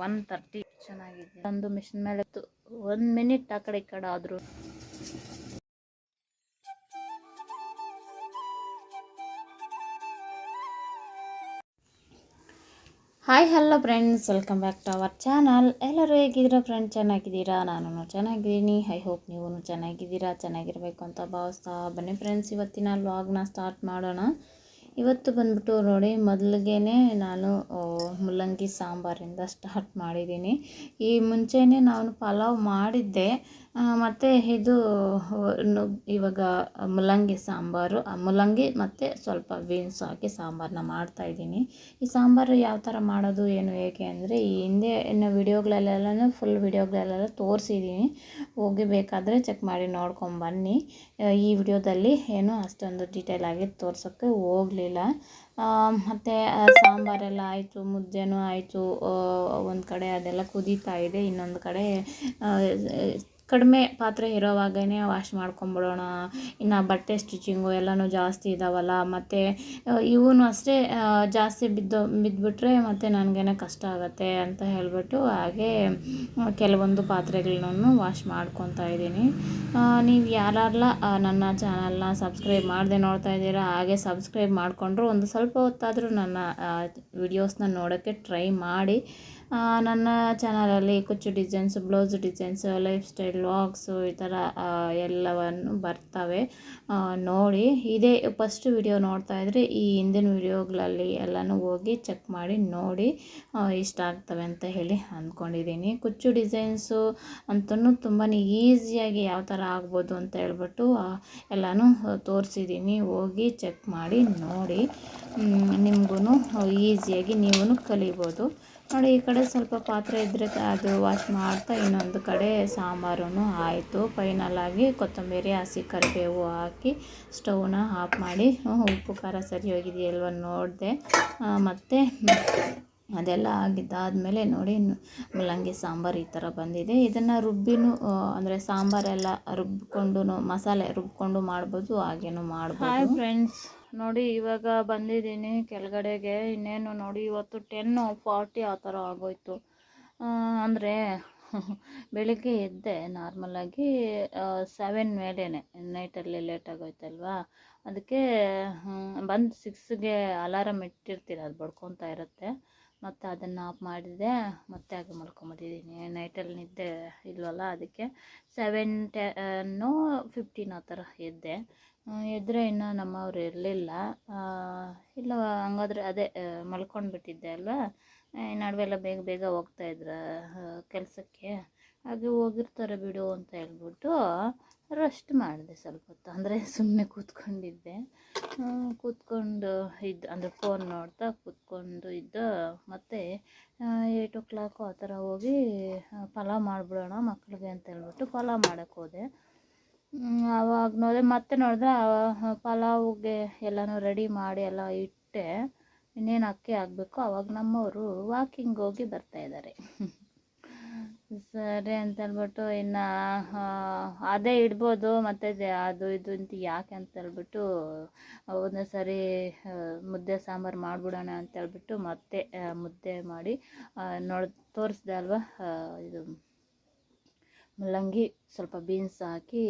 1:30 ಚೆನ್ನಾಗಿದೆ. ಒಂದು ಮಿಷಿನ್ ಮೇಲೆ 1 ಮಿನಿಟ್ ಆ ಕಡೆ ಈ ಕಡೆ ಆದರೂ hi hello friends, welcome back to our channel. ಎಲ್ಲರೂ ಹೇಗಿದ್ದೀರಾ ಫ್ರೆಂಡ್? ಚೆನ್ನಾಗಿದ್ದೀರಾ? ನಾನು ಚೆನ್ನಾಗಿದ್ದೀನಿ. ಐ ಹೋಪ್ ನೀವು ಚೆನ್ನಾಗಿದ್ದೀರಾ, ಚೆನ್ನಾಗಿರಬೇಕು ಅಂತ ಭಾವಿಸ್ತಾ ಬನ್ನಿ ಫ್ರೆಂಡ್ಸ್, ಇವತ್ತಿನ ವ್ಲಾಗ್ನ ಸ್ಟಾರ್ಟ್ ಮಾಡೋಣ. ಇವತ್ತು ಬಂದ್ಬಿಟ್ಟು ನೋಡಿ, ಮೊದಲಿಗೆ ನಾನು ಮುಲ್ಲಂಗಿ ಸಾಂಬಾರಿಂದ ಸ್ಟಾರ್ಟ್ ಮಾಡಿದ್ದೀನಿ. ಈ ಮುಂಚೆನೇ ನಾನು ಪಲಾವ್ ಮಾಡಿದ್ದೆ, ಮತ್ತು ಇದು ಇವಾಗ ಮುಲ್ಲಂಗಿ ಸಾಂಬಾರು, ಮುಲ್ಲಂಗಿ ಮತ್ತು ಸ್ವಲ್ಪ ಬೀನ್ಸ್ ಹಾಕಿ ಸಾಂಬಾರನ್ನ ಮಾಡ್ತಾಯಿದ್ದೀನಿ. ಈ ಸಾಂಬಾರು ಯಾವ ಥರ ಮಾಡೋದು ಏನು ಹೇಗೆ ಅಂದರೆ, ಈ ಹಿಂದೆ ಇನ್ನು ವಿಡಿಯೋಗಳಲ್ಲೆಲ್ಲ ಫುಲ್ ವಿಡಿಯೋಗಳೆಲ್ಲ ತೋರಿಸಿದ್ದೀನಿ. ಹೋಗಿ ಬೇಕಾದರೆ ಚೆಕ್ ಮಾಡಿ ನೋಡ್ಕೊಂಬನ್ನಿ. ಈ ವಿಡಿಯೋದಲ್ಲಿ ಏನು ಅಷ್ಟೊಂದು ಡೀಟೇಲ್ ಆಗಿ ತೋರ್ಸೋಕ್ಕೆ ಹೋಗಲಿಲ್ಲ. ಮತ್ತು ಸಾಂಬಾರೆಲ್ಲ ಆಯಿತು, ಮುದ್ದೆನೂ ಆಯಿತು. ಒಂದು ಕಡೆ ಅದೆಲ್ಲ ಕುದೀತಾ ಇದೆ, ಇನ್ನೊಂದು ಕಡೆ ಕಡಿಮೆ ಪಾತ್ರೆ ಇರೋವಾಗೇ ವಾಶ್ ಮಾಡ್ಕೊಂಬಿಡೋಣ. ಇನ್ನು ಬಟ್ಟೆ ಸ್ಟಿಚಿಂಗು ಎಲ್ಲನೂ ಜಾಸ್ತಿ ಇದ್ದಾವಲ್ಲ, ಮತ್ತು ಇವೂ ಅಷ್ಟೇ ಜಾಸ್ತಿ ಬಿದ್ದುಬಿಟ್ರೆ ಮತ್ತು ನನಗೇನೆ ಕಷ್ಟ ಆಗುತ್ತೆ ಅಂತ ಹೇಳಿಬಿಟ್ಟು ಹಾಗೆ ಕೆಲವೊಂದು ಪಾತ್ರೆಗಳನ್ನೂ ವಾಶ್ ಮಾಡ್ಕೊತಾ ಇದ್ದೀನಿ. ನೀವು ಯಾರೆಲ್ಲ ನನ್ನ ಚಾನಲ್ನ ಸಬ್ಸ್ಕ್ರೈಬ್ ಮಾಡದೆ ನೋಡ್ತಾ ಇದ್ದೀರಾ, ಹಾಗೆ ಸಬ್ಸ್ಕ್ರೈಬ್ ಮಾಡಿಕೊಂಡ್ರು ಒಂದು ಸ್ವಲ್ಪ ಹೊತ್ತಾದರೂ ನನ್ನ ವಿಡಿಯೋಸ್ನ ನೋಡೋಕ್ಕೆ ಟ್ರೈ ಮಾಡಿ. ನನ್ನ ಚಾನಲಲ್ಲಿ ಕುಚ್ಚು designs, blouse designs, life style vlogs ಈ ಥರ ಎಲ್ಲವನ್ನು ಬರ್ತವೆ, ನೋಡಿ. ಇದೇ ಫಸ್ಟ್ ವಿಡಿಯೋ ನೋಡ್ತಾ ಇದ್ದರೆ ಈ ಹಿಂದಿನ ವಿಡಿಯೋಗಳಲ್ಲಿ ಎಲ್ಲನೂ ಹೋಗಿ ಚೆಕ್ ಮಾಡಿ ನೋಡಿ, ಇಷ್ಟ ಆಗ್ತವೆ ಅಂತ ಹೇಳಿ ಅಂದ್ಕೊಂಡಿದ್ದೀನಿ. ಕುಚ್ಚು ಡಿಸೈನ್ಸು ಅಂತೂ ತುಂಬಾ ಈಸಿಯಾಗಿ ಯಾವ ಥರ ಆಗ್ಬೋದು ಅಂತ ಹೇಳ್ಬಿಟ್ಟು ಎಲ್ಲನೂ ತೋರಿಸಿದ್ದೀನಿ. ಹೋಗಿ ಚೆಕ್ ಮಾಡಿ ನೋಡಿ, ನಿಮಗೂ ಈಸಿಯಾಗಿ ನೀವು ಕಲಿಬೋದು ನೋಡಿ. ಈ ಕಡೆ ಸ್ವಲ್ಪ ಪಾತ್ರೆ ಇದ್ದರೆ ಅದು ವಾಶ್ ಮಾಡ್ತಾ, ಇನ್ನೊಂದು ಕಡೆ ಸಾಂಬಾರೂ ಆಯಿತು. ಫೈನಲಾಗಿ ಕೊತ್ತಂಬರಿ, ಹಸಿ ಕರಿಬೇವು ಹಾಕಿ ಸ್ಟವ್ನ ಆಫ್ ಮಾಡಿ ಉಪ್ಪು ಖಾರ ಸರಿ ಹೋಗಿದೆಯಲ್ವ ನೋಡಿದೆ. ಮತ್ತು ಅದೆಲ್ಲ ಆಗಿದ್ದಾದಮೇಲೆ ನೋಡಿ, ಮುಲ್ಲಂಗಿ ಸಾಂಬಾರು ಈ ಥರ ಬಂದಿದೆ. ಇದನ್ನು ರುಬ್ಬಿನೂ ಅಂದರೆ ಸಾಂಬಾರೆಲ್ಲ ರುಬ್ಕೊಂಡು ಮಸಾಲೆ ರುಬ್ಕೊಂಡು ಮಾಡ್ಬೋದು, ಹಾಗೇನೂ ಮಾಡ್ಬೋದು. ಹಾಯ್ ಫ್ರೆಂಡ್ಸ್, ನೋಡಿ ಇವಾಗ ಬಂದಿದ್ದೀನಿ ಕೆಳಗಡೆಗೆ. ಇನ್ನೇನು ನೋಡಿ, ಇವತ್ತು 10:40 ಆ ಥರ ಆಗೋಯ್ತು. ಅಂದರೆ ಬೆಳಿಗ್ಗೆ ಎದ್ದೆ ನಾರ್ಮಲಾಗಿ 7 ಮೇಲೇ, ನೈಟಲ್ಲಿ ಲೇಟ್ ಆಗೋಯ್ತಲ್ವಾ, ಅದಕ್ಕೆ ಬಂದು 6ಗೆ ಅಲಾರಮ್ ಇಟ್ಟಿರ್ತೀನಿ, ಅದು ಬಡ್ಕೊತಾ ಇರುತ್ತೆ. ಮತ್ತು ಅದನ್ನು ಆಫ್ ಮಾಡಿದೆ, ಮತ್ತೆ ಹಾಗೆ ಮಲ್ಕೊಂಬಿಟ್ಟಿದ್ದೀನಿ. ನೈಟಲ್ಲಿ ನಿದ್ದೆ ಇಲ್ವಲ್ಲ, ಅದಕ್ಕೆ 7:15 ಆ ಥರ ಎದ್ದೆ. ಎದ್ದರೆ ಇನ್ನೂ ನಮ್ಮವ್ರು ಇರಲಿಲ್ಲ. ಇಲ್ಲ ಹಂಗಾದ್ರೆ ಅದೇ ಮಲ್ಕೊಂಡ್ಬಿಟ್ಟಿದ್ದೆ ಅಲ್ವಾ, ನಡುವೆಲ್ಲ ಬೇಗ ಬೇಗ ಹೋಗ್ತಾಯಿದ್ರು ಕೆಲಸಕ್ಕೆ, ಹಾಗೆ ಹೋಗಿರ್ತಾರೆ ಬಿಡು ಅಂತ ಹೇಳ್ಬಿಟ್ಟು ರೆಸ್ಟ್ ಮಾಡಿದೆ ಸ್ವಲ್ಪ ಹೊತ್ತು. ಅಂದರೆ ಸುಮ್ಮನೆ ಕೂತ್ಕೊಂಡಿದ್ದೆ, ಕೂತ್ಕೊಂಡು ಇದ್ದು ಅಂದರೆ ಫೋನ್ ನೋಡ್ತಾ ಕೂತ್ಕೊಂಡು ಇದ್ದು. ಮತ್ತು 8 o'clock ಆ ಥರ ಹೋಗಿ ಪಲಾವ್ ಮಾಡಿಬಿಡೋಣ ಮಕ್ಕಳಿಗೆ ಅಂತ ಹೇಳ್ಬಿಟ್ಟು ಪಲಾವ್ ಮಾಡೋಕ್ಕೆ ಹೋದೆ. ಆವಾಗ ಮತ್ತೆ ನೋಡಿದ್ರೆ ಪಲಾವ್ಗೆ ಎಲ್ಲನೂ ರೆಡಿ ಮಾಡಿ ಎಲ್ಲ ಇಟ್ಟೆ. ಇನ್ನೇನು ಅಕ್ಕಿ ಹಾಕಬೇಕು. ಆವಾಗ ನಮ್ಮವರು ವಾಕಿಂಗ್ ಹೋಗಿ ಬರ್ತಾಯಿದ್ದಾರೆ. ಸರಿ ಅಂತ ಹೇಳ್ಬಿಟ್ಟು ಇನ್ನು ಅದೇ ಇಡ್ಬೋದು, ಮತ್ತು ಅದು ಇದು ಅಂತ ಯಾಕೆ ಅಂತ ಹೇಳ್ಬಿಟ್ಟು ಒಂದೇ ಸರಿ ಮುದ್ದೆ ಸಾಂಬಾರು ಮಾಡಿಬಿಡೋಣ ಅಂತೇಳ್ಬಿಟ್ಟು ಮತ್ತೆ ಮುದ್ದೆ ಮಾಡಿ ತೋರಿಸ್ದೆ ಅಲ್ವಾ, ಇದು ಮುಲ್ಲಂಗಿ ಸ್ವಲ್ಪ ಬೀನ್ಸ್ ಹಾಕಿ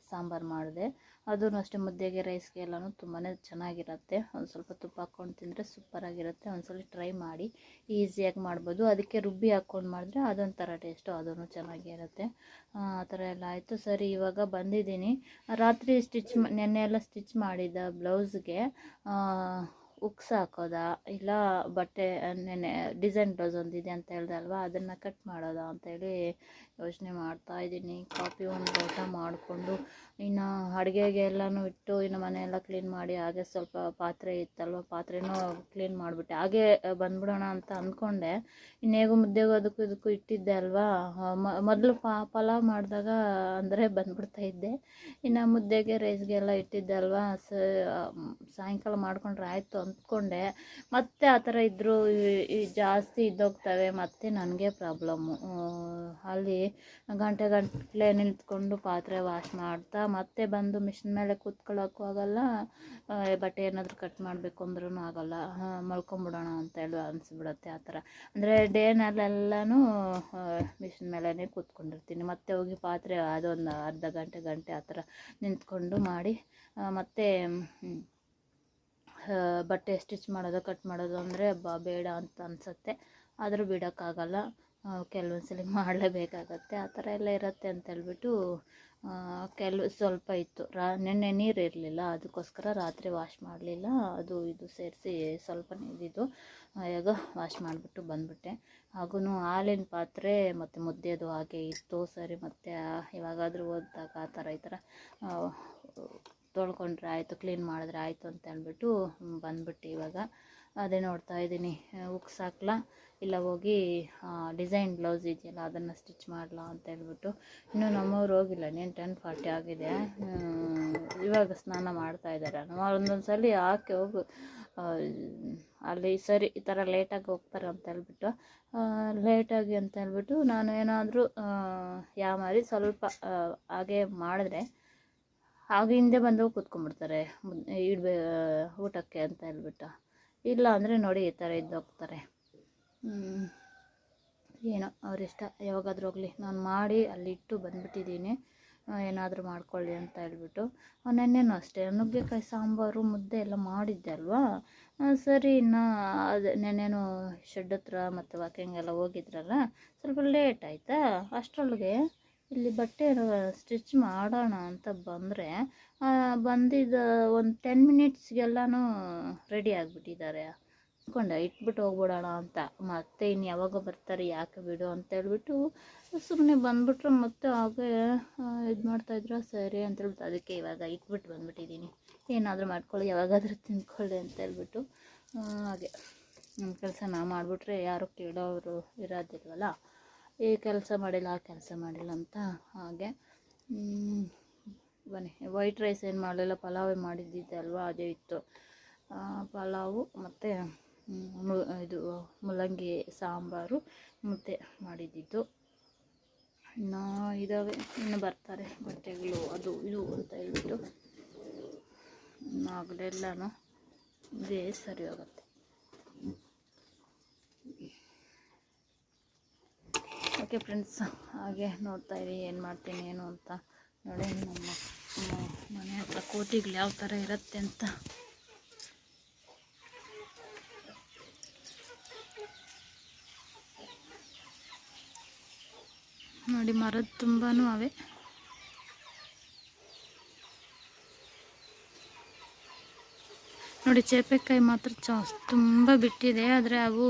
ಸಾಂಬಾರು ಮಾಡಿದೆ. ಅದೂ ಅಷ್ಟೇ ಮುದ್ದೆಗೆ, ರೈಸ್ಗೆ ಎಲ್ಲನೂ ತುಂಬಾ ಚೆನ್ನಾಗಿರುತ್ತೆ. ಒಂದು ಸ್ವಲ್ಪ ತುಪ್ಪ ಹಾಕ್ಕೊಂಡು ತಿಂದರೆ ಸೂಪರಾಗಿರುತ್ತೆ. ಒಂದ್ಸಲ ಟ್ರೈ ಮಾಡಿ, ಈಸಿಯಾಗಿ ಮಾಡ್ಬೋದು. ಅದಕ್ಕೆ ರುಬ್ಬಿ ಹಾಕ್ಕೊಂಡು ಮಾಡಿದ್ರೆ ಅದೊಂಥರ ಟೇಸ್ಟು, ಅದೂ ಚೆನ್ನಾಗಿರುತ್ತೆ. ಆ ಥರ ಎಲ್ಲ ಆಯಿತು. ಸರಿ, ಇವಾಗ ಬಂದಿದ್ದೀನಿ. ರಾತ್ರಿ ನೆನ್ನೆ ಎಲ್ಲ ಸ್ಟಿಚ್ ಮಾಡಿದ್ದ ಬ್ಲೌಸ್ಗೆ ಉಕ್ಸ್ ಹಾಕೋದಾ, ಇಲ್ಲ ಬಟ್ಟೆ ನೆನೆ ಡಿಸೈನ್ ಬ್ಲೌಸ್ ಒಂದಿದೆ ಅಂತ ಹೇಳ್ದೆ ಅಲ್ವಾ, ಅದನ್ನು ಕಟ್ ಮಾಡೋದಾ ಅಂತೇಳಿ ಯೋಚನೆ ಮಾಡ್ತಾಯಿದ್ದೀನಿ. ಕಾಫಿ ಒಂದು ಲೋಟ ಮಾಡಿಕೊಂಡು ಇನ್ನು ಅಡುಗೆಗೆ ಎಲ್ಲನೂ ಇಟ್ಟು, ಇನ್ನು ಮನೆಯೆಲ್ಲ ಕ್ಲೀನ್ ಮಾಡಿ, ಹಾಗೆ ಸ್ವಲ್ಪ ಪಾತ್ರೆ ಇತ್ತಲ್ವ, ಪಾತ್ರೆನೂ ಕ್ಲೀನ್ ಮಾಡಿಬಿಟ್ಟೆ. ಹಾಗೆ ಬಂದ್ಬಿಡೋಣ ಅಂತ ಅಂದ್ಕೊಂಡೆ. ಇನ್ನೇಗೂ ಮುದ್ದೆಗೂ ಅದಕ್ಕೂ ಇದಕ್ಕೂ ಇಟ್ಟಿದ್ದೆ ಅಲ್ವಾ, ಮೊದಲು ಪಲಾವ್ ಮಾಡಿದಾಗ ಅಂದರೆ ಬಂದ್ಬಿಡ್ತಾ ಇದ್ದೆ. ಇನ್ನು ಮುದ್ದೆಗೆ, ರೈಸ್ಗೆ ಎಲ್ಲ ಇಟ್ಟಿದ್ದೆ ಅಲ್ವಾ, ಸಾಯಂಕಾಲ ಮಾಡಿಕೊಂಡ್ರೆ ಆಯಿತು ಅಂದ್ಕೊಂಡೆ. ಮತ್ತೆ ಆ ಥರ ಇದ್ದರೂ ಜಾಸ್ತಿ ಇದ್ದೋಗ್ತವೆ, ಮತ್ತು ನನಗೆ ಪ್ರಾಬ್ಲಮ್ಮು. ಅಲ್ಲಿ ಗಂಟೆ ನಿಂತ್ಕೊಂಡು ಪಾತ್ರೆ ವಾಶ್ ಮಾಡ್ತಾ ಮತ್ತೆ ಬಂದು ಮಿಷಿನ್ ಮೇಲೆ ಕೂತ್ಕೊಳ್ಳೋಕ್ಕೂ ಆಗಲ್ಲ, ಬಟ್ಟೆ ಏನಾದರೂ ಕಟ್ ಮಾಡಬೇಕು ಅಂದ್ರೂ ಆಗಲ್ಲ. ಮಲ್ಕೊಂಬಿಡೋಣ ಅಂತ ಹೇಳಿ ಅನಿಸ್ಬಿಡುತ್ತೆ. ಆ ಥರ ಅಂದರೆ ಡೇನಲ್ಲೆಲ್ಲನೂ ಮಿಷಿನ್ ಮೇಲೇ ಕೂತ್ಕೊಂಡಿರ್ತೀನಿ. ಮತ್ತೆ ಹೋಗಿ ಪಾತ್ರೆ ಅದೊಂದು ಅರ್ಧ ಗಂಟೆ ಆ ಥರ ನಿಂತ್ಕೊಂಡು ಮಾಡಿ ಮತ್ತು ಬಟ್ಟೆ ಸ್ಟಿಚ್ ಮಾಡೋದು ಕಟ್ ಮಾಡೋದು ಅಂದರೆ ಬೇಡ ಅಂತ ಅನಿಸುತ್ತೆ. ಆದರೂ ಬಿಡೋಕ್ಕಾಗಲ್ಲ, ಕೆಲವೊಂದು ಸಲ ಮಾಡಲೇಬೇಕಾಗತ್ತೆ. ಆ ಥರ ಎಲ್ಲ ಇರುತ್ತೆ ಅಂತೇಳ್ಬಿಟ್ಟು ಸ್ವಲ್ಪ ಇತ್ತು. ನೆನ್ನೆ ನೀರು ಇರಲಿಲ್ಲ, ಅದಕ್ಕೋಸ್ಕರ ರಾತ್ರಿ ವಾಶ್ ಮಾಡಲಿಲ್ಲ. ಅದು ಇದು ಸೇರಿಸಿ ಸ್ವಲ್ಪ ನೀರಿದ್ದು ಈಗ ವಾಶ್ ಮಾಡಿಬಿಟ್ಟು ಬಂದುಬಿಟ್ಟೆ. ಹಾಗೂ ಹಾಲಿನ ಪಾತ್ರೆ ಮತ್ತು ಮುದ್ದೆದು ಹಾಗೆ ಇತ್ತು. ಸರಿ, ಮತ್ತು ಇವಾಗಾದರೂ ಓದಿದಾಗ ಆ ಥರ ಈ ಥರ ತೊಳ್ಕೊಂಡ್ರೆ ಆಯಿತು, ಕ್ಲೀನ್ ಮಾಡಿದ್ರೆ ಆಯಿತು ಅಂತ ಅಂದ್ಬಿಟ್ಟು ಬಂದ್ಬಿಟ್ಟು ಇವಾಗ ಅದೇ ನೋಡ್ತಾ ಇದ್ದೀನಿ. ಉಕ್ಸ್ ಹಾಕ್ಲಾ ಇಲ್ಲ ಹೋಗಿ ಡಿಸೈನ್ ಬ್ಲೌಸ್ ಇದೆಯಲ್ಲ ಅದನ್ನು ಸ್ಟಿಚ್ ಮಾಡಲಾ ಅಂತ ಹೇಳ್ಬಿಟ್ಟು. ಇನ್ನೂ ನಮ್ಮವ್ರು ಹೋಗಿಲ್ಲ, ನೀನು 10:40 ಆಗಿದೆ. ಇವಾಗ ಸ್ನಾನ ಮಾಡ್ತಾ ಇದ್ದಾರೆ. ಒಂದೊಂದು ಸಲ ಹಾಕಿ ಹೋಗು ಅಲ್ಲಿ ಸರಿ ಈ ಥರ ಲೇಟಾಗಿ ಹೋಗ್ತಾರೆ ಅಂತ ಹೇಳ್ಬಿಟ್ಟು ಲೇಟಾಗಿ ಅಂತ ಹೇಳ್ಬಿಟ್ಟು ನಾನು ಏನಾದರೂ ಮಾರಿ ಸ್ವಲ್ಪ ಹಾಗೆ ಮಾಡಿದ್ರೆ ಹಾಗೆ ಹಿಂದೆ ಬಂದು ಕೂತ್ಕೊಂಡ್ಬಿಡ್ತಾರೆ ಊಟಕ್ಕೆ ಅಂತ ಹೇಳ್ಬಿಟ್ಟು. ಇಲ್ಲ ಅಂದರೆ ನೋಡಿ ಈ ಥರ ಇದ್ದೋಗ್ತಾರೆ. ಏನೋ ಅವರಿಷ್ಟ, ಯಾವಾಗಾದ್ರೂ ಹೋಗಲಿ. ನಾನು ಮಾಡಿ ಅಲ್ಲಿಟ್ಟು ಬಂದುಬಿಟ್ಟಿದ್ದೀನಿ, ಏನಾದರೂ ಮಾಡ್ಕೊಳ್ಳಿ ಅಂತ ಹೇಳ್ಬಿಟ್ಟು. ನೆನ್ನೆನೂ ಅಷ್ಟೇ ನುಗ್ಗೆಕಾಯಿ ಸಾಂಬಾರು ಮುದ್ದೆ ಎಲ್ಲ ಮಾಡಿದ್ದೆ ಅಲ್ವಾ. ಸರಿ, ಇನ್ನು ಅದು ನೆನ್ನೆನೂ ಶೆಡ್ ಹತ್ರ ಮತ್ತು ವಾಕಿಂಗೆಲ್ಲ ಹೋಗಿದ್ರಲ್ಲ, ಸ್ವಲ್ಪ ಲೇಟ್ ಆಯಿತಾ. ಅಷ್ಟರೊಳಗೆ ಇಲ್ಲಿ ಬಟ್ಟೆ ಸ್ಟಿಚ್ ಮಾಡೋಣ ಅಂತ ಬಂದರೆ ಬಂದಿದ್ದ ಒಂದು 10 ಮಿನಿಟ್ಸ್ಗೆಲ್ಲನೂ ರೆಡಿ ಆಗಿಬಿಟ್ಟಿದ್ದಾರೆ. ಅಂದ್ಕೊಂಡೆ ಇಟ್ಬಿಟ್ಟು ಹೋಗ್ಬಿಡೋಣ ಅಂತ. ಮತ್ತೆ ಇನ್ನು ಯಾವಾಗ ಬರ್ತಾರೆ, ಯಾಕೆ ಬಿಡು ಅಂತ ಹೇಳ್ಬಿಟ್ಟು ಸುಮ್ಮನೆ ಬಂದುಬಿಟ್ರೆ ಮತ್ತೆ ಹಾಗೆ ಇದು ಮಾಡ್ತಾಯಿದ್ರು. ಸರಿ ಅಂತ ಹೇಳ್ಬಿಟ್ಟು ಅದಕ್ಕೆ ಇವಾಗ ಇಟ್ಬಿಟ್ಟು ಬಂದುಬಿಟ್ಟಿದ್ದೀನಿ. ಏನಾದರೂ ಮಾಡ್ಕೊಳ್ಳಿ, ಯಾವಾಗಾದರೂ ತಿಂದ್ಕೊಳ್ಳಿ ಅಂತ ಹೇಳ್ಬಿಟ್ಟು. ಹಾಗೆ ನಮ್ಮ ಕೆಲಸ ನಾವು ಮಾಡಿಬಿಟ್ರೆ ಯಾರು ಕೇಳೋರು ಇರೋದಿಲ್ವಲ್ಲ. ಈ ಕೆಲಸ ಮಾಡಿಲ್ಲ ಆ ಕೆಲಸ ಮಾಡಿಲ್ಲ ಅಂತ. ಹಾಗೆ ಬನ್ನಿ, ವೈಟ್ ರೈಸ್ ಏನು ಮಾಡಲಿಲ್ಲ, ಪಲಾವೇ ಮಾಡಿದ್ದಿದ್ದೆ ಅಲ್ವಾ, ಅದೇ ಇತ್ತು. ಪಲಾವು ಮತ್ತು ಇದು ಮೂಲಂಗಿ ಸಾಂಬಾರು ಮುದ್ದೆ ಮಾಡಿದ್ದಿದ್ದು. ಇನ್ನು ಇದ್ದಾವೆ, ಇನ್ನು ಬರ್ತಾರೆ ಬಟ್ಟೆಗಳು ಅದು ಇದು ಅಂತ ಹೇಳ್ಬಿಟ್ಟು. ಆಗಲೆಲ್ಲನೂ ಇದೇ ಸರಿ ಹೋಗುತ್ತೆ. ಓಕೆ ಫ್ರೆಂಡ್ಸ್, ಹಾಗೆ ನೋಡ್ತಾ ಇರಿ ಏನು ಮಾಡ್ತೀನಿ ಏನು ಅಂತ. ನೋಡಿ ನಮ್ಮ ಮನೆ ಹತ್ರ ಕೋತಿಗಳು ಯಾವ ಥರ ಇರುತ್ತೆ ಅಂತ. ನೋಡಿ ಮರದ ತುಂಬಾನು ಅವೆ. ನೋಡಿ ಚೇಪೆಕಾಯಿ ಮಾತ್ರ ತುಂಬ ಬಿಟ್ಟಿದೆ, ಆದರೆ ಅವು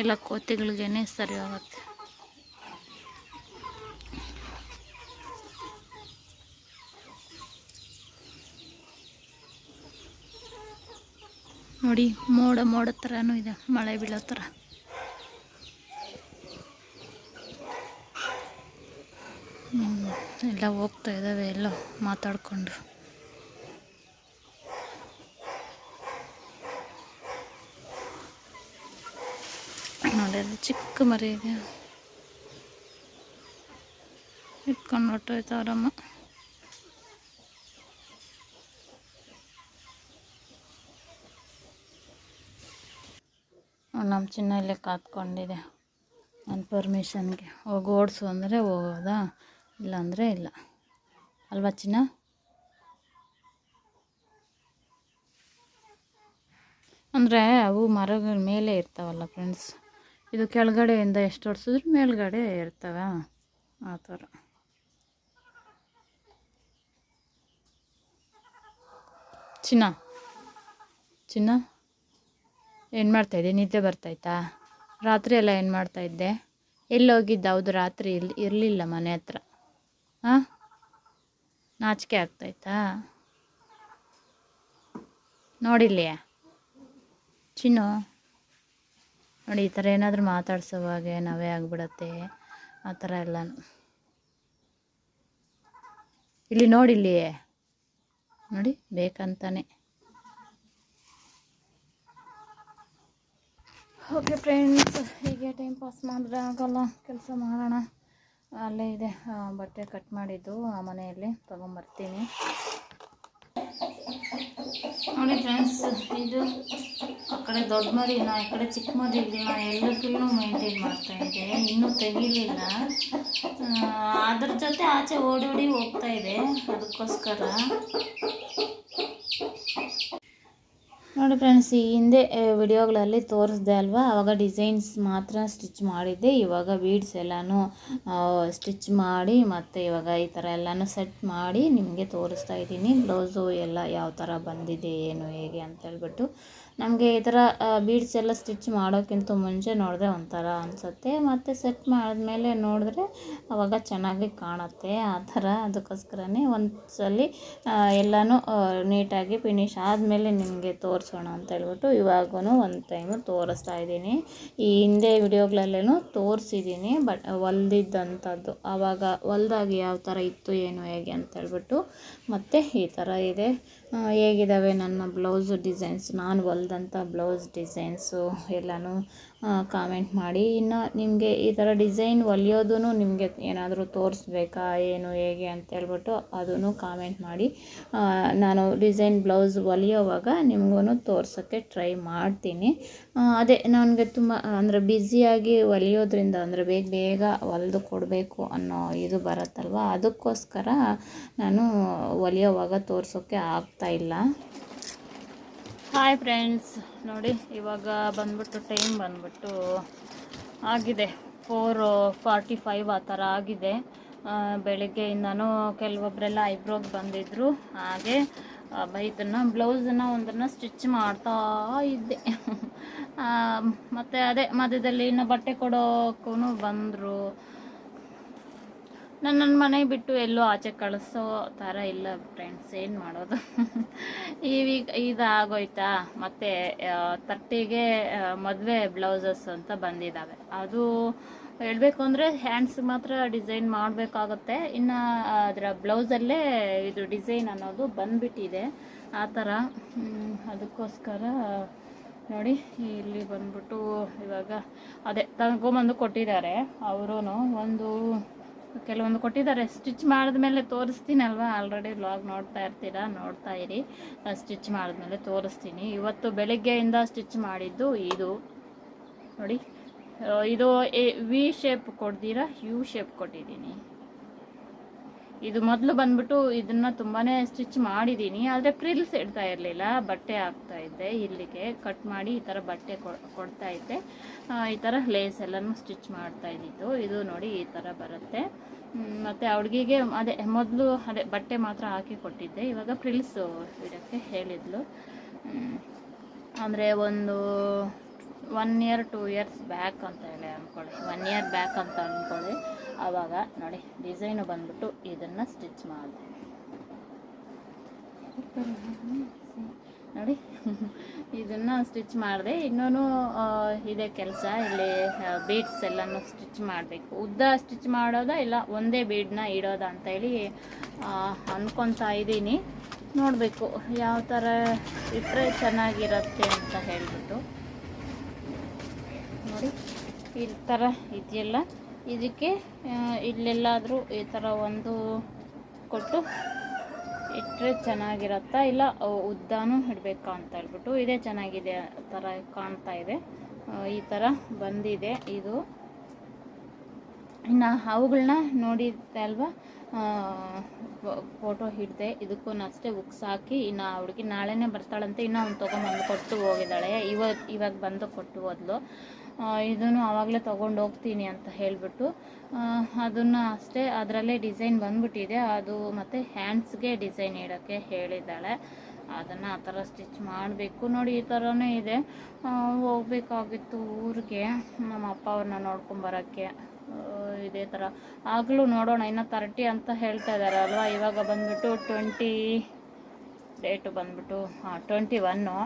ಎಲ್ಲ ಕೋತಿಗಳಿಗೇನೆ ಸರಿ ಹೋಗುತ್ತೆ. ನೋಡಿ ಮೋಡ ಥರನೂ ಇದೆ, ಮಳೆ ಬೀಳೋ ಥರ. ಎಲ್ಲ ಹೋಗ್ತಾ ಇದ್ದಾವೆ ಎಲ್ಲ ಮಾತಾಡಿಕೊಂಡು. ನೋಡಿ ಅದು ಚಿಕ್ಕ ಮರಿ ಇದೆ, ಇಟ್ಕೊಂಡು ಹೊಟ್ಟೋಯ್ತವ್ರಮ್ಮ. ನಮ್ಮ ಚಿನ್ನ ಇಲ್ಲೇ ಕಾತ್ಕೊಂಡಿದೆ ನನ್ನ ಪರ್ಮಿಷನ್ಗೆ. ಹೋಗಿ ಓಡಿಸು ಅಂದರೆ ಹೋಗೋದಾ, ಇಲ್ಲಾಂದರೆ ಇಲ್ಲ ಅಲ್ವಾ ಚಿನ್ನ? ಅಂದರೆ ಅವು ಮರಗಳ ಮೇಲೆ ಇರ್ತಾವಲ್ಲ ಫ್ರೆಂಡ್ಸ್, ಇದು ಕೆಳಗಡೆಯಿಂದ ಎಷ್ಟು ಓಡಿಸಿದ್ರು ಮೇಲ್ಗಡೆ ಇರ್ತವೆ, ಆ ಥರ. ಚಿನ್ನ ಏನು ಮಾಡ್ತಾಯಿದ್ದೆ? ನಿದ್ದೆ ಬರ್ತಾಯ್ತಾ? ರಾತ್ರಿ ಎಲ್ಲ ಏನು ಮಾಡ್ತಾಯಿದ್ದೆ? ಎಲ್ಲೋಗಿದ್ದೆ? ಹೌದು, ರಾತ್ರಿ ಇರಲಿಲ್ಲ ಮನೆ ಹತ್ರ. ಹಾಂ, ನಾಚಿಕೆ ಆಗ್ತಾಯ್ತಾ? ನೋಡಿಲ್ಲ ಚಿನ್ನು, ನೋಡಿ ಈ ಥರ ಏನಾದರೂ ಮಾತಾಡ್ಸೋವಾಗೆ ನಾವೇ ಆಗಿಬಿಡತ್ತೆ ಆ ಥರ ಎಲ್ಲ. ಇಲ್ಲಿ ನೋಡಿಲ್ಲಿಯೇ, ನೋಡಿ ಬೇಕಂತಾನೆ ಓಕೆ ಫ್ರೆಂಡ್ಸ್, ಹೀಗೆ ಟೈಮ್ ಪಾಸ್ ಮಾಡಿದ್ರೆ ಆಗಲ್ಲ, ಕೆಲಸ ಮಾಡೋಣ. ಅಲ್ಲೇ ಇದೆ ಬಟ್ಟೆ ಕಟ್ ಮಾಡಿದ್ದು ಆ ಮನೆಯಲ್ಲಿ ತೊಗೊಂಬರ್ತೀನಿ. ನೋಡಿ ಫ್ರೆಂಡ್ಸ್, ಇದು ಆ ಕಡೆ ದೊಡ್ಡ ಮರಿನ ಈ ಕಡೆ ಚಿಕ್ಕ ಮರಿನ ಎಲ್ಲದಕ್ಕೂ ಮೇಂಟೈನ್ ಮಾಡ್ತಾಯಿದ್ದೆ. ಇನ್ನೂ ತೆಗಿಲಿಲ್ಲ. ಅದ್ರ ಜೊತೆ ಆಚೆ ಓಡೋಡಿ ಹೋಗ್ತಾ ಇದೆ. ಅದಕ್ಕೋಸ್ಕರ ನೋಡಿ ಫ್ರೆಂಡ್ಸ್, ಈ ಹಿಂದೆ ವಿಡಿಯೋಗಳಲ್ಲಿ ತೋರಿಸ್ದೆ ಅಲ್ವಾ, ಆವಾಗ ಡಿಸೈನ್ಸ್ ಮಾತ್ರ ಸ್ಟಿಚ್ ಮಾಡಿದ್ದೆ. ಇವಾಗ ಬೀಡ್ಸ್ ಎಲ್ಲನೂ ಸ್ಟಿಚ್ ಮಾಡಿ ಮತ್ತು ಇವಾಗ ಈ ಥರ ಎಲ್ಲನೂ ಸೆಟ್ ಮಾಡಿ ನಿಮಗೆ ತೋರಿಸ್ತಾ ಇದ್ದೀನಿ. ಬ್ಲೌಸು ಎಲ್ಲ ಯಾವ ಥರ ಬಂದಿದೆ ಏನು ಹೇಗೆ ಅಂತೇಳ್ಬಿಟ್ಟು. ನಮಗೆ ಈ ಥರ ಬೀಡ್ಸ್ ಎಲ್ಲ ಸ್ಟಿಚ್ ಮಾಡೋಕ್ಕಿಂತ ಮುಂಚೆ ನೋಡಿದ್ರೆ ಒಂಥರ ಅನಿಸುತ್ತೆ, ಮತ್ತು ಸೆಟ್ ಮಾಡಿದ್ಮೇಲೆ ನೋಡಿದ್ರೆ ಆವಾಗ ಚೆನ್ನಾಗಿ ಕಾಣುತ್ತೆ ಆ ಥರ. ಅದಕ್ಕೋಸ್ಕರನೇ ಒಂದ್ಸಲಿ ಎಲ್ಲನೂ ನೀಟಾಗಿ ಫಿನಿಶ್ ಆದಮೇಲೆ ನಿಮಗೆ ತೋರಿಸೋಣ ಅಂತೇಳ್ಬಿಟ್ಟು ಇವಾಗೂ ಒಂದು ಟೈಮು ತೋರಿಸ್ತಾ ಇದ್ದೀನಿ. ಈ ಹಿಂದೆ ವಿಡಿಯೋಗಳಲ್ಲೇನೂ ತೋರಿಸಿದ್ದೀನಿ, ಬಟ್ ಹೊಲ್ದಿದ್ದಂಥದ್ದು ಆವಾಗ ಹೊಲ್ದಾಗಿ ಯಾವ ಥರ ಇತ್ತು ಏನು ಹೇಗೆ ಅಂತೇಳ್ಬಿಟ್ಟು. ಮತ್ತು ಈ ಥರ ಇದೆ. ಹೇಗಿದ್ದಾವೆ ನನ್ನ ಬ್ಲೌಸ್ ಡಿಸೈನ್ಸ್, ನಾನು ಹೊಲ್ದಂಥ ಬ್ಲೌಸ್ ಡಿಸೈನ್ಸು ಎಲ್ಲನೂ ಕಾಮೆಂಟ್ ಮಾಡಿ. ಇನ್ನು ನಿಮಗೆ ಈ ಥರ ಡಿಸೈನ್ ಹೊಲಿಯೋದು ನಿಮಗೆ ಏನಾದರೂ ತೋರಿಸ್ಬೇಕಾ ಏನು ಹೇಗೆ ಅಂತೇಳ್ಬಿಟ್ಟು ಅದನ್ನು ಕಾಮೆಂಟ್ ಮಾಡಿ. ನಾನು ಡಿಸೈನ್ ಬ್ಲೌಸ್ ಹೊಲಿಯೋವಾಗ ನಿಮಗೂ ತೋರ್ಸೋಕ್ಕೆ ಟ್ರೈ ಮಾಡ್ತೀನಿ. ಅದೇ ನನಗೆ ತುಂಬ ಅಂದರೆ ಬ್ಯುಸಿಯಾಗಿ ಹೊಲಿಯೋದ್ರಿಂದ ಅಂದರೆ ಬೇಗ ಬೇಗ ಹೊಲಿದು ಕೊಡಬೇಕು ಅನ್ನೋ ಇದು ಬರುತ್ತಲ್ವ, ಅದಕ್ಕೋಸ್ಕರ ನಾನು ಹೊಲಿಯೋವಾಗ ತೋರಿಸೋಕ್ಕೆ ಆಗ್ತಾಯಿಲ್ಲ. ಹಾಯ್ ಫ್ರೆಂಡ್ಸ್, ನೋಡಿ ಇವಾಗ ಬಂದ್ಬಿಟ್ಟು ಟೈಮ್ ಬಂದ್ಬಿಟ್ಟು ಆಗಿದೆ 4:45 ಆ ಥರ ಆಗಿದೆ. ಬೆಳಗ್ಗೆಯಿಂದನೂ ಕೆಲವೊಬ್ಬರೆಲ್ಲ ಐಬ್ರೋಗೆ ಬಂದಿದ್ದರು. ಹಾಗೆ ಇದನ್ನು ಬ್ಲೌಸನ್ನು ಒಂದನ್ನು ಸ್ಟಿಚ್ ಮಾಡ್ತಾ ಇದ್ದೆ. ಮತ್ತು ಅದೇ ಮಧ್ಯದಲ್ಲಿ ಇನ್ನು ಬಟ್ಟೆ ಕೊಡೋಕ್ಕೂ ಬಂದರು. ನನ್ನ ಮನೆ ಬಿಟ್ಟು ಎಲ್ಲೋ ಆಚೆ ಕಳಿಸೋ ಥರ ಇಲ್ಲ ಫ್ರೆಂಡ್ಸ್, ಏನು ಮಾಡೋದು. ಇದಾಗೋಯ್ತಾ. ಮತ್ತು 30ಗೆ ಮದುವೆ ಬ್ಲೌಸಸ್ ಅಂತ ಬಂದಿದ್ದಾವೆ. ಅದು ಹೇಳಬೇಕು ಅಂದರೆ ಹ್ಯಾಂಡ್ಸ್ ಮಾತ್ರ ಡಿಸೈನ್ ಮಾಡಬೇಕಾಗುತ್ತೆ. ಇನ್ನು ಅದರ ಬ್ಲೌಸಲ್ಲೇ ಇದು ಡಿಸೈನ್ ಅನ್ನೋದು ಬಂದುಬಿಟ್ಟಿದೆ ಆ ಥರ. ಅದಕ್ಕೋಸ್ಕರ ನೋಡಿ ಇಲ್ಲಿ ಬಂದ್ಬಿಟ್ಟು ಇವಾಗ ಅದೇ ತಗೊಂಬಂದು ಕೊಟ್ಟಿದ್ದಾರೆ ಅವರು. ಕೆಲವೊಂದು ಕೊಟ್ಟಿದ್ದಾರೆ, ಸ್ಟಿಚ್ ಮಾಡಿದ್ಮೇಲೆ ತೋರಿಸ್ತೀನಲ್ವ. ಆಲ್ರೆಡಿ ವ್ಲಾಗ್ ನೋಡ್ತಾ ಇರಿ. ಸ್ಟಿಚ್ ಮಾಡಿದ್ಮೇಲೆ ತೋರಿಸ್ತೀನಿ. ಇವತ್ತು ಬೆಳಗ್ಗೆಯಿಂದ ಸ್ಟಿಚ್ ಮಾಡಿದ್ದು ಇದು ನೋಡಿ. ಇದು ವಿ ಶೇಪ್ ಕೊಡ್ದಿರ ಯು ಶೇಪ್ ಕೊಟ್ಟಿದ್ದೀನಿ. ಇದು ಮೊದಲು ಬಂದ್ಬಿಟ್ಟು ಇದನ್ನು ತುಂಬಾ ಸ್ಟಿಚ್ ಮಾಡಿದ್ದೀನಿ, ಆದರೆ ಪ್ರಿಲ್ಸ್ ಇಡ್ತಾ ಇರಲಿಲ್ಲ, ಬಟ್ಟೆ ಹಾಕ್ತಾ ಇದ್ದೆ. ಇಲ್ಲಿಗೆ ಕಟ್ ಮಾಡಿ ಈ ಥರ ಬಟ್ಟೆ ಕೊಡ್ತಾ ಇದ್ದೆ. ಈ ಥರ ಲೇಸ್ ಎಲ್ಲನೂ ಸ್ಟಿಚ್ ಮಾಡ್ತಾ ಇದ್ದಿದ್ದು. ಇದು ನೋಡಿ ಈ ಥರ ಬರುತ್ತೆ. ಮತ್ತು ಹುಡುಗಿಗೆ ಮೊದಲು ಬಟ್ಟೆ ಮಾತ್ರ ಹಾಕಿ ಕೊಟ್ಟಿದ್ದೆ. ಇವಾಗ ಪ್ರಿಲ್ಸ್ ಇಡೋಕ್ಕೆ ಹೇಳಿದ್ಲು. ಅಂದರೆ ಒಂದು 1 year 2 years ಬ್ಯಾಕ್ ಅಂತ ಹೇಳಿ ಅಂದ್ಕೊಳ್ಳಿ, 1 year ಬ್ಯಾಕ್ ಅಂತ ಅಂದ್ಕೊಳ್ಳಿ. ಆವಾಗ ನೋಡಿ ಡಿಸೈನು ಬಂದ್ಬಿಟ್ಟು ಇದನ್ನು ಸ್ಟಿಚ್ ಮಾಡಿದೆ ನೋಡಿ. ಇದನ್ನು ಸ್ಟಿಚ್ ಮಾಡಿದೆ. ಇನ್ನೂ ಇದೆ ಕೆಲಸ. ಇಲ್ಲಿ ಬೀಡ್ಸ್ ಎಲ್ಲನೂ ಸ್ಟಿಚ್ ಮಾಡಬೇಕು. ಉದ್ದ ಸ್ಟಿಚ್ ಮಾಡೋದಾ ಇಲ್ಲ ಒಂದೇ ಬೀಡನ್ನ ಇಡೋದಾ ಅಂತೇಳಿ ಅಂದ್ಕೊತಾ ಇದ್ದೀನಿ. ನೋಡಬೇಕು ಯಾವ ಥರ ಇಟ್ಟರೆ ಚೆನ್ನಾಗಿರುತ್ತೆ ಅಂತ ಹೇಳಿಬಿಟ್ಟು. ನೋಡಿ ಈ ಥರ ಇದೆಯಲ್ಲ, ಇದಕ್ಕೆ ಇಲ್ಲೆಲ್ಲಾದರೂ ಈ ಥರ ಒಂದು ಕೊಟ್ಟು ಇಟ್ಟರೆ ಚೆನ್ನಾಗಿರುತ್ತಾ, ಇಲ್ಲ ಉದ್ದಾನೂ ಇಡಬೇಕಾ ಅಂತ ಹೇಳ್ಬಿಟ್ಟು. ಇದೇ ಚೆನ್ನಾಗಿದೆ ಥರ ಕಾಣ್ತಾ ಇದೆ. ಈ ಥರ ಬಂದಿದೆ ಇದು. ಇನ್ನು ಅವುಗಳನ್ನ ನೋಡಿದ್ದೆ ಅಲ್ವಾ, ಫೋಟೋ ಹಿಡಿದೆ. ಇದಕ್ಕೂ ಅಷ್ಟೇ ಉಕ್ಸ್ ಹಾಕಿ. ಇನ್ನು ಹುಡುಗಿ ನಾಳೆನೇ ಬರ್ತಾಳಂತೆ. ಇನ್ನೂ ಅವ್ನು ತೊಗೊಂಬಂದು ಕೊಟ್ಟು ಹೋಗಿದ್ದಾಳೆ. ಇವಾಗ ಬಂದು ಕೊಟ್ಟು ಹೋದ್ಲು. ಇದನ್ನು ಆವಾಗಲೇ ತೊಗೊಂಡು ಹೋಗ್ತೀನಿ ಅಂತ ಹೇಳಿಬಿಟ್ಟು ಅದನ್ನು ಅಷ್ಟೇ ಅದರಲ್ಲೇ ಡಿಸೈನ್ ಬಂದ್ಬಿಟ್ಟಿದೆ ಅದು. ಮತ್ತು ಹ್ಯಾಂಡ್ಸ್ಗೆ ಡಿಸೈನ್ ಇಡೋಕ್ಕೆ ಹೇಳಿದ್ದಾಳೆ. ಅದನ್ನು ಆ ಥರ ಸ್ಟಿಚ್ ಮಾಡಬೇಕು. ನೋಡಿ ಈ ಥರನೇ ಇದೆ. ಹೋಗಬೇಕಾಗಿತ್ತು ಊರಿಗೆ ನಮ್ಮ ಅಪ್ಪ ಅವ್ರನ್ನ ನೋಡ್ಕೊಂಬರೋಕ್ಕೆ. ಇದೇ ಥರ ಆಗಲೂ ನೋಡೋಣ. ಇನ್ನು 30 ಅಂತ ಹೇಳ್ತಾ ಇದ್ದಾರೆ ಅಲ್ವಾ. ಇವಾಗ ಬಂದ್ಬಿಟ್ಟು 20 ಡೇಟು ಬಂದ್ಬಿಟ್ಟು 21.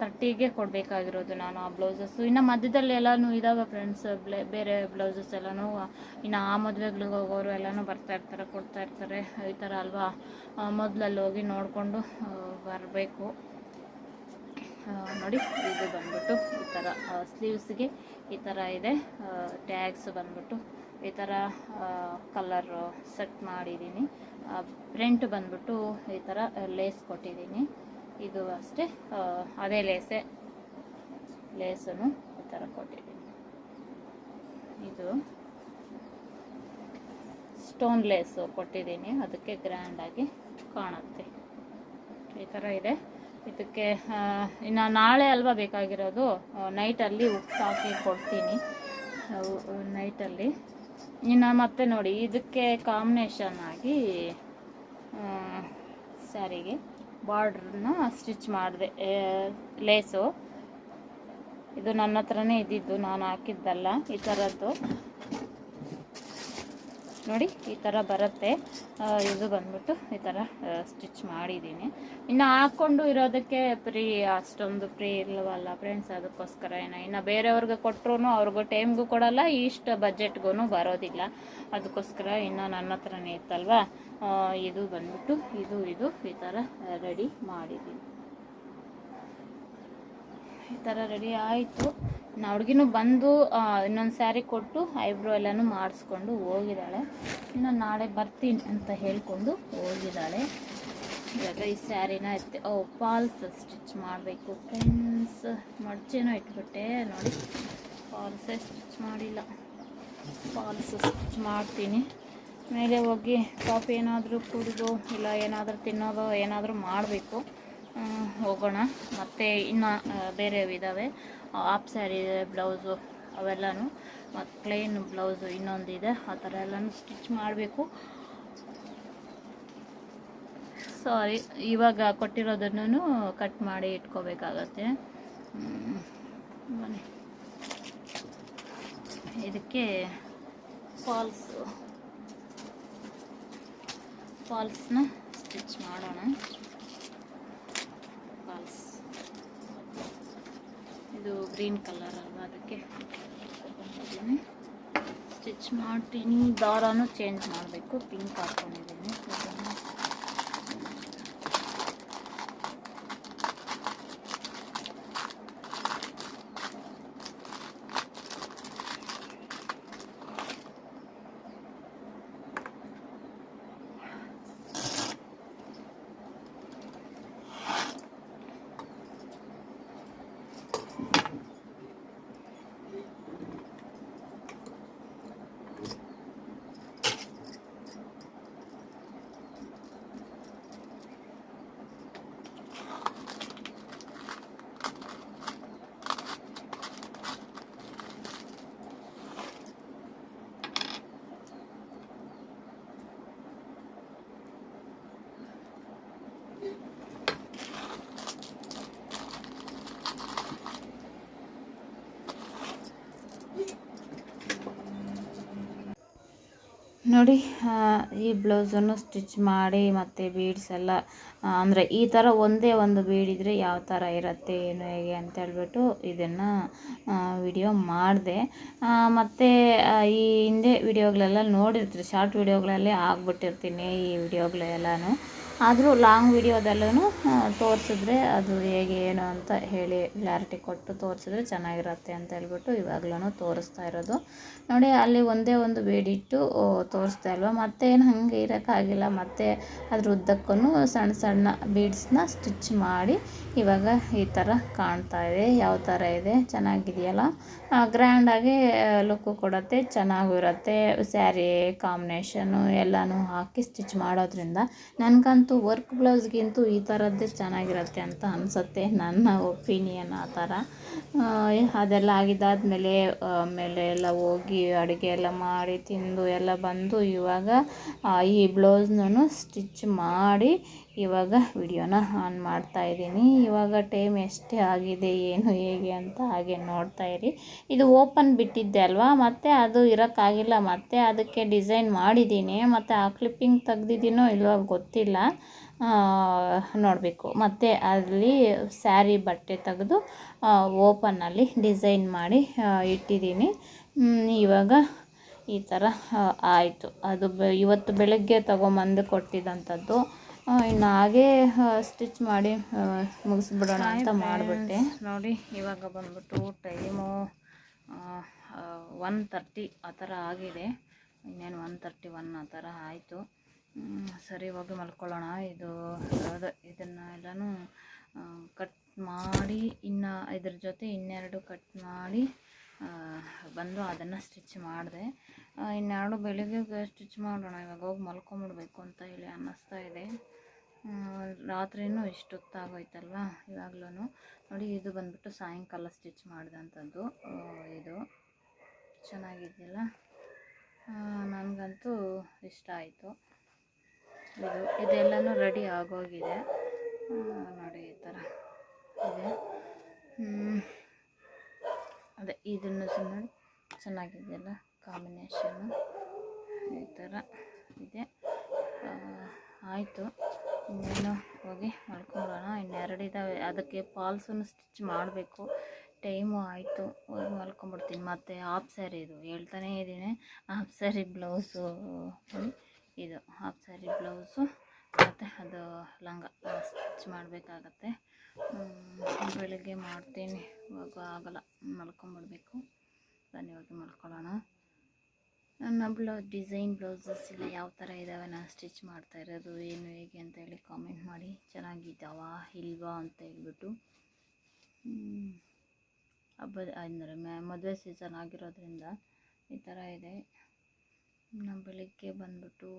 30ಗೆ ಕೊಡಬೇಕಾಗಿರೋದು ನಾನು ಆ ಬ್ಲೌಸಸ್ಸು. ಇನ್ನು ಮಧ್ಯದಲ್ಲಿ ಎಲ್ಲನೂ ಇದ್ದಾವೆ ಫ್ರೆಂಡ್ಸ್, ಬೇರೆ ಬ್ಲೌಸಸ್ ಎಲ್ಲನೂ. ಇನ್ನು ಆ ಮದುವೆಗಳಿಗೆ ಹೋಗೋರು ಎಲ್ಲನೂ ಬರ್ತಾಯಿರ್ತಾರೆ, ಕೊಡ್ತಾಯಿರ್ತಾರೆ. ಈ ಥರ ಅಲ್ವಾ. ಮೊದಲಲ್ಲಿ ಹೋಗಿ ನೋಡಿಕೊಂಡು ಬರಬೇಕು. ನೋಡಿ ಇದು ಬಂದ್ಬಿಟ್ಟು ಈ ಥರ ಸ್ಲೀವ್ಸ್ಗೆ ಈ ಥರ ಇದೆ. ಟ್ಯಾಗ್ಸ್ ಬಂದ್ಬಿಟ್ಟು ಈ ಥರ ಕಲರ್ ಸೆಟ್ ಮಾಡಿದ್ದೀನಿ. ಪ್ರಿಂಟ್ ಬಂದ್ಬಿಟ್ಟು ಈ ಥರ ಲೇಸ್ ಕೊಟ್ಟಿದ್ದೀನಿ. ಇದು ಅಷ್ಟೇ ಅದೇ ಲೇಸನ್ನು ಈ ಥರ ಕೊಟ್ಟಿದ್ದೀನಿ. ಇದು ಸ್ಟೋನ್ ಲೇಸು ಕೊಟ್ಟಿದ್ದೀನಿ, ಅದಕ್ಕೆ ಗ್ರ್ಯಾಂಡಾಗಿ ಕಾಣುತ್ತೆ. ಈ ಥರ ಇದೆ. ಇದಕ್ಕೆ ಇನ್ನು ನಾಳೆ ಅಲ್ವಾ ಬೇಕಾಗಿರೋದು, ನೈಟಲ್ಲಿ ಉಪ್ಪು ಹಾಕಿ ಕೊಡ್ತೀನಿ ನೈಟಲ್ಲಿ. ಇನ್ನು ಮತ್ತೆ ನೋಡಿ ಇದಕ್ಕೆ ಕಾಂಬಿನೇಷನ್ ಆಗಿ ಸ್ಯಾರಿಗೆ ಬಾರ್ಡ್ರನ್ನ ಸ್ಟಿಚ್ ಮಾಡಿದೆ. ಲೇಸು ಇದು ನನ್ನ ಹತ್ರನೇ ಇದ್ದಿದ್ದು, ನಾನು ಹಾಕಿದ್ದಲ್ಲ. ಈ ಥರದ್ದು ನೋಡಿ ಈ ಥರ ಬರುತ್ತೆ. ಇದು ಬಂದ್ಬಿಟ್ಟು ಈ ಥರ ಸ್ಟಿಚ್ ಮಾಡಿದ್ದೀನಿ. ಇನ್ನು ಹಾಕ್ಕೊಂಡು ಇರೋದಕ್ಕೆ ಅಷ್ಟೊಂದು ಫ್ರೀ ಇಲ್ಲವಲ್ಲ ಫ್ರೆಂಡ್ಸ್, ಅದಕ್ಕೋಸ್ಕರ ಇನ್ನು ಬೇರೆಯವ್ರಿಗೆ ಕೊಟ್ಟರು ಅವ್ರಿಗೂ ಟೈಮ್ಗೂ ಕೊಡಲ್ಲ, ಇಷ್ಟು ಬಜೆಟ್ಗೂ ಬರೋದಿಲ್ಲ. ಅದಕ್ಕೋಸ್ಕರ ಇನ್ನು ನನ್ನ ಹತ್ರನೇ ಇತ್ತಲ್ವ, ಇದು ಬಂದ್ಬಿಟ್ಟು ಇದು ಈ ಥರ ರೆಡಿ ಮಾಡಿದ್ದೀನಿ. ಈ ಥರ ರೆಡಿ ಆಯಿತು. ಹುಡುಗಿನೂ ಬಂದು ಇನ್ನೊಂದು ಸ್ಯಾರಿ ಕೊಟ್ಟು ಐಬ್ರೋ ಎಲ್ಲನೂ ಮಾಡಿಸ್ಕೊಂಡು ಹೋಗಿದ್ದಾಳೆ. ಇನ್ನು ನಾಳೆ ಬರ್ತೀನಿ ಅಂತ ಹೇಳ್ಕೊಂಡು ಹೋಗಿದ್ದಾಳೆ. ಇವಾಗ ಈ ಸ್ಯಾರಿನ ಫಾಲ್ಸ್ ಸ್ಟಿಚ್ ಮಾಡಬೇಕು ಫ್ರೆಂಡ್ಸ್. ಮಡ್ಚೆನೂ ಇಟ್ಬಿಟ್ಟೆ ನೋಡಿ, ಫಾಲ್ಸೇ ಸ್ಟಿಚ್ ಮಾಡಿಲ್ಲ. ಫಾಲ್ಸ್ ಸ್ಟಿಚ್ ಮಾಡ್ತೀನಿ. ಮೇಲೆ ಹೋಗಿ ಕಾಫಿ ಏನಾದರೂ ಕುಡಿದು ಇಲ್ಲ ಏನಾದರೂ ತಿನ್ನೋದು ಏನಾದರೂ ಮಾಡಬೇಕು. ಹೋಗೋಣ. ಮತ್ತು ಇನ್ನು ಬೇರೆ ಇದ್ದಾವೆ, ಹಾಫ್ ಸ್ಯಾರಿ ಬ್ಲೌಸು ಅವೆಲ್ಲನೂ, ಮತ್ತು ಪ್ಲೇನ್ ಬ್ಲೌಸು ಇನ್ನೊಂದಿದೆ, ಆ ಥರ ಎಲ್ಲನೂ ಸ್ಟಿಚ್ ಮಾಡಬೇಕು. ಸಾರಿ, ಇವಾಗ ಕೊಟ್ಟಿರೋದನ್ನು ಕಟ್ ಮಾಡಿ ಇಟ್ಕೋಬೇಕಾಗತ್ತೆ. ಬನ್ನಿ ಇದಕ್ಕೆ ಫಾಲ್ಸ್ನ ಸ್ಟಿಚ್ ಮಾಡೋಣ. ಇದು ಗ್ರೀನ್ ಕಲರ್ ಅಲ್ವಾ, ಅದಕ್ಕೆ ಸ್ಟಿಚ್ ಮಾಡ್ತೀನಿ. ದಾರನೂ ಚೇಂಜ್ ಮಾಡಬೇಕು, ಪಿಂಕ್ ಹಾಕ್ಕೊಂಡಿದ್ದೀನಿ. ನೋಡಿ ಈ ಬ್ಲೌಸನ್ನು ಸ್ಟಿಚ್ ಮಾಡಿ ಮತ್ತು ಬೀಡ್ಸ್ ಎಲ್ಲ ಅಂದರೆ ಈ ಥರ ಒಂದೇ ಒಂದು ಬೀಡಿದ್ರೆ ಯಾವ ಥರ ಇರುತ್ತೆ ಏನು ಹೇಗೆ ಅಂತ ಹೇಳ್ಬಿಟ್ಟು ಇದನ್ನು ವಿಡಿಯೋ ಮಾಡಿದೆ. ಮತ್ತು ಈ ಹಿಂದೆ ವಿಡಿಯೋಗಳೆಲ್ಲ ನೋಡಿರ್ತೀರಿ, ಶಾರ್ಟ್ ವಿಡಿಯೋಗಳಲ್ಲಿ ಆಗ್ಬಿಟ್ಟಿರ್ತೀನಿ ಈ ವಿಡಿಯೋಗಳೆಲ್ಲನೂ. ಆದರೂ ಲಾಂಗ್ ವಿಡಿಯೋದಲ್ಲೂ ತೋರಿಸಿದ್ರೆ ಅದು ಹೇಗೆ ಏನು ಅಂತ ಹೇಳಿ ಕ್ಲಾರಿಟಿ ಕೊಟ್ಟು ತೋರಿಸಿದ್ರೆ ಚೆನ್ನಾಗಿರುತ್ತೆ ಅಂತ ಹೇಳ್ಬಿಟ್ಟು ಇವಾಗಲೂ ತೋರಿಸ್ತಾ ಇರೋದು. ನೋಡಿ ಅಲ್ಲಿ ಒಂದೇ ಒಂದು ಬೇಡಿಟ್ಟು ತೋರಿಸ್ತಾ ಇಲ್ವ, ಮತ್ತೇನು ಹಾಗೆ ಇರೋಕ್ಕಾಗಿಲ್ಲ. ಮತ್ತು ಅದ್ರ ಉದ್ದಕ್ಕೂ ಸಣ್ಣ ಸಣ್ಣ ಬೀಡ್ಸ್ನ ಸ್ಟಿಚ್ ಮಾಡಿ ಇವಾಗ ಈ ಥರ ಕಾಣ್ತಾ ಇದೆ. ಯಾವ ಥರ ಇದೆ, ಚೆನ್ನಾಗಿದೆಯಲ್ಲ, ಗ್ರ್ಯಾಂಡಾಗಿ ಲುಕ್ಕು ಕೊಡುತ್ತೆ, ಚೆನ್ನಾಗೂ ಇರುತ್ತೆ. ಸ್ಯಾರಿ ಕಾಂಬಿನೇಷನ್ನು ಎಲ್ಲನೂ ಹಾಕಿ ಸ್ಟಿಚ್ ಮಾಡೋದ್ರಿಂದ ನನಗಂತೂ ವರ್ಕ್ ಬ್ಲೌಸ್ಗಿಂತೂ ಈ ಥರದ್ದೇ ಚೆನ್ನಾಗಿರುತ್ತೆ ಅಂತ ಅನಿಸುತ್ತೆ, ನನ್ನ ಒಪಿನಿಯನ್ ಆ ಥರ. ಅದೆಲ್ಲ ಆಗಿದ್ದಾದಮೇಲೆ ಆಮೇಲೆ ಎಲ್ಲ ಹೋಗಿ ಅಡುಗೆ ಎಲ್ಲ ಮಾಡಿ ತಿಂದು ಎಲ್ಲ ಬಂದು ಇವಾಗ ಈ ಬ್ಲೌಸ್ನೂ ಸ್ಟಿಚ್ ಮಾಡಿ ಇವಾಗ ವಿಡಿಯೋನ ಆನ್ ಮಾಡ್ತಾಯಿದ್ದೀನಿ. ಇವಾಗ ಟೈಮ್ ಎಷ್ಟೇ ಆಗಿದೆ ಏನು ಹೇಗೆ ಅಂತ ಹಾಗೆ ನೋಡ್ತಾಯಿರಿ. ಇದು ಓಪನ್ ಬಿಟ್ಟಿದ್ದೆ ಅಲ್ವಾ, ಮತ್ತು ಅದು ಇರೋಕ್ಕಾಗಿಲ್ಲ, ಮತ್ತು ಅದಕ್ಕೆ ಡಿಸೈನ್ ಮಾಡಿದ್ದೀನಿ. ಮತ್ತು ಆ ಕ್ಲಿಪ್ಪಿಂಗ್ ತೆಗ್ದಿದ್ದೀನೋ ಇಲ್ವೋ ಗೊತ್ತಿಲ್ಲ, ನೋಡಬೇಕು. ಮತ್ತು ಅಲ್ಲಿ ಸ್ಯಾರಿ ಬಟ್ಟೆ ತೆಗೆದು ಓಪನ್ನಲ್ಲಿ ಡಿಸೈನ್ ಮಾಡಿ ಇಟ್ಟಿದ್ದೀನಿ. ಇವಾಗ ಈ ಥರ ಆಯಿತು. ಅದು ಇವತ್ತು ಬೆಳಗ್ಗೆ ತೊಗೊಂಬಂದು ಕೊಟ್ಟಿದ್ದಂಥದ್ದು. ಇನ್ನು ಹಾಗೆ ಸ್ಟಿಚ್ ಮಾಡಿ ಮುಗಿಸ್ಬಿಡೋಣ ಅಂತ ಮಾಡಿಬಿಟ್ಟೆ. ನೋಡಿ ಇವಾಗ ಬಂದ್ಬಿಟ್ಟು ಟೈಮು 1:30 ಆ ಥರ ಆಗಿದೆ. ಇನ್ನೇನು 1:31 ಆ ಥರ ಆಯಿತು. ಸರಿ ಹೋಗಿ ಮಲ್ಕೊಳ್ಳೋಣ. ಇದನ್ನು ಎಲ್ಲನೂ ಕಟ್ ಮಾಡಿ ಇನ್ನು ಇದ್ರ ಜೊತೆ ಇನ್ನೆರಡು ಕಟ್ ಮಾಡಿ ಬಂದು ಅದನ್ನು ಸ್ಟಿಚ್ ಮಾಡಿದೆ. ಇನ್ನೆರಡು ಬೆಳಿಗ್ಗೆ ಸ್ಟಿಚ್ ಮಾಡೋಣ, ಇವಾಗ ಹೋಗಿ ಮಲ್ಕೊಂಬಿಡ್ಬೇಕು ಅಂತ ಹೇಳಿ ಅನ್ನಿಸ್ತಾ ಇದೆ. ರಾತ್ರಿನೂ ಇಷ್ಟೊತ್ತಾಗೋಯ್ತಲ್ವ ಇವಾಗ್ಲೂ. ನೋಡಿ ಇದು ಬಂದ್ಬಿಟ್ಟು ಸಾಯಂಕಾಲ ಸ್ಟಿಚ್ ಮಾಡಿದಂಥದ್ದು. ಇದು ಚೆನ್ನಾಗಿದೆಯಲ್ಲ, ನನಗಂತೂ ಇಷ್ಟ ಆಯಿತು. ಇದೆಲ್ಲನೂ ರೆಡಿ ಆಗೋಗಿದೆ ನೋಡಿ, ಈ ಥರ ಇದೆ. ಅದೇ ಇದನ್ನು ನೋಡಿ ಚೆನ್ನಾಗಿದೆಯಲ್ಲ ಕಾಂಬಿನೇಷನ್ನು, ಈ ಥರ ಇದೆ. ಆಯಿತು, ಇನ್ನೇನು ಹೋಗಿ ಮಲ್ಕೊಳ್ಳೋಣ. ಇನ್ನೆರಡು ಇದ್ದಾವೆ, ಅದಕ್ಕೆ ಫಾಲ್ಸನ್ನು ಸ್ಟಿಚ್ ಮಾಡಬೇಕು. ಟೈಮು ಆಯಿತು, ಹೋಗಿ ಮಲ್ಕೊಂಬಿಡ್ತೀನಿ. ಮತ್ತು ಹಾಫ್ ಸ್ಯಾರಿ ಇದು ಹೇಳ್ತಾನೇ ಇದ್ದೀನಿ, ಹಾಫ್ ಸ್ಯಾರಿ ಬ್ಲೌಸು ಇದು ಹಾಫ್ ಸ್ಯಾರಿ ಬ್ಲೌಸು ಮತ್ತು ಅದು ಲಂಗ ಸ್ಟಿಚ್ ಮಾಡಬೇಕಾಗತ್ತೆ. ಬೆಳಿಗ್ಗೆ ಮಾಡ್ತೀನಿ, ಇವಾಗ ಆಗೋಲ್ಲ, ಮಲ್ಕೊಂಬಿಡ್ಬೇಕು. ಬನ್ನಿ ಹೋಗಿ ಮಲ್ಕೊಳ್ಳೋಣ. ನನ್ನ ಡಿಸೈನ್ ಬ್ಲೌಸಸ್ ಎಲ್ಲ ಯಾವ ಥರ ಇದ್ದಾವೆ, ನಾನು ಸ್ಟಿಚ್ ಮಾಡ್ತಾ ಇರೋದು ಏನು ಹೇಗೆ ಅಂತ ಹೇಳಿ ಕಾಮೆಂಟ್ ಮಾಡಿ. ಚೆನ್ನಾಗಿದ್ದಾವಾ ಇಲ್ವಾ ಅಂತ ಹೇಳ್ಬಿಟ್ಟು. ಹಬ್ಬದ ಅಂದರೆ ಮದುವೆ ಸೀಸನ್ ಆಗಿರೋದ್ರಿಂದ ಈ ಥರ ಇದೆ. ನಾನು ಬೆಳಿಗ್ಗೆ ಬಂದ್ಬಿಟ್ಟು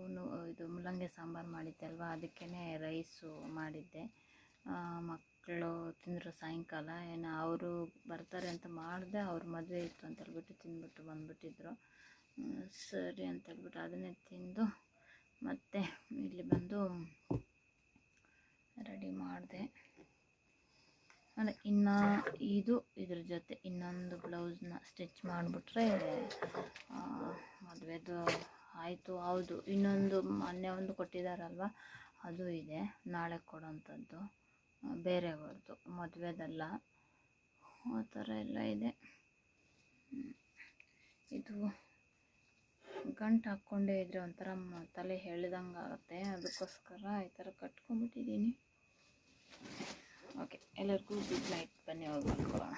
ಇದು ಮೂಲಂಗಿ ಸಾಂಬಾರು ಮಾಡಿದ್ದೆ ಅಲ್ವಾ, ಅದಕ್ಕೇ ರೈಸು ಮಾಡಿದ್ದೆ. ಮಕ್ಕಳು ತಿಂದರು ಸಾಯಂಕಾಲ. ಏನು ಅವರು ಬರ್ತಾರೆ ಅಂತ ಮಾಡಿದೆ, ಅವ್ರ ಮದುವೆ ಇತ್ತು ಅಂತ ಹೇಳ್ಬಿಟ್ಟು ತಿಂದ್ಬಿಟ್ಟು ಬಂದುಬಿಟ್ಟಿದ್ರು. ಸರಿ ಅಂತ ಹೇಳ್ಬಿಟ್ಟು ಅದನ್ನೇ ತಿಂದು ಮತ್ತೆ ಇಲ್ಲಿ ಬಂದು ರೆಡಿ ಮಾಡಿದೆ. ಅಂದರೆ ಇನ್ನು ಇದ್ರ ಜೊತೆ ಇನ್ನೊಂದು ಬ್ಲೌಸ್ನ ಸ್ಟಿಚ್ ಮಾಡಿಬಿಟ್ರೆ ಮದುವೆದು ಆಯಿತು. ಹೌದು, ಇನ್ನೊಂದು ಮೊನ್ನೆ ಒಂದು ಕೊಟ್ಟಿದ್ದಾರಲ್ವ, ಅದು ಇದೆ, ನಾಳೆ ಕೊಡೋಂಥದ್ದು, ಬೇರೆಯವ್ರದ್ದು, ಮದುವೆದಲ್ಲ. ಆ ಥರ ಎಲ್ಲ ಇದೆ. ಇದು ಗಂಟು ಹಾಕ್ಕೊಂಡೇ ಇದ್ದರೆ ಒಂಥರ ತಲೆ ಎಳ್ದಂಗೆ ಆಗುತ್ತೆ, ಅದಕ್ಕೋಸ್ಕರ ಈ ಥರ ಕಟ್ಕೊಂಡ್ಬಿಟ್ಟಿದ್ದೀನಿ. ಓಕೆ, ಎಲ್ಲರಿಗೂ ಗುಡ್ ನೈಟ್. ಬನ್ನಿ ಹೋಗಿ ಮಲ್ಕೊಳ್ಳೋಣ.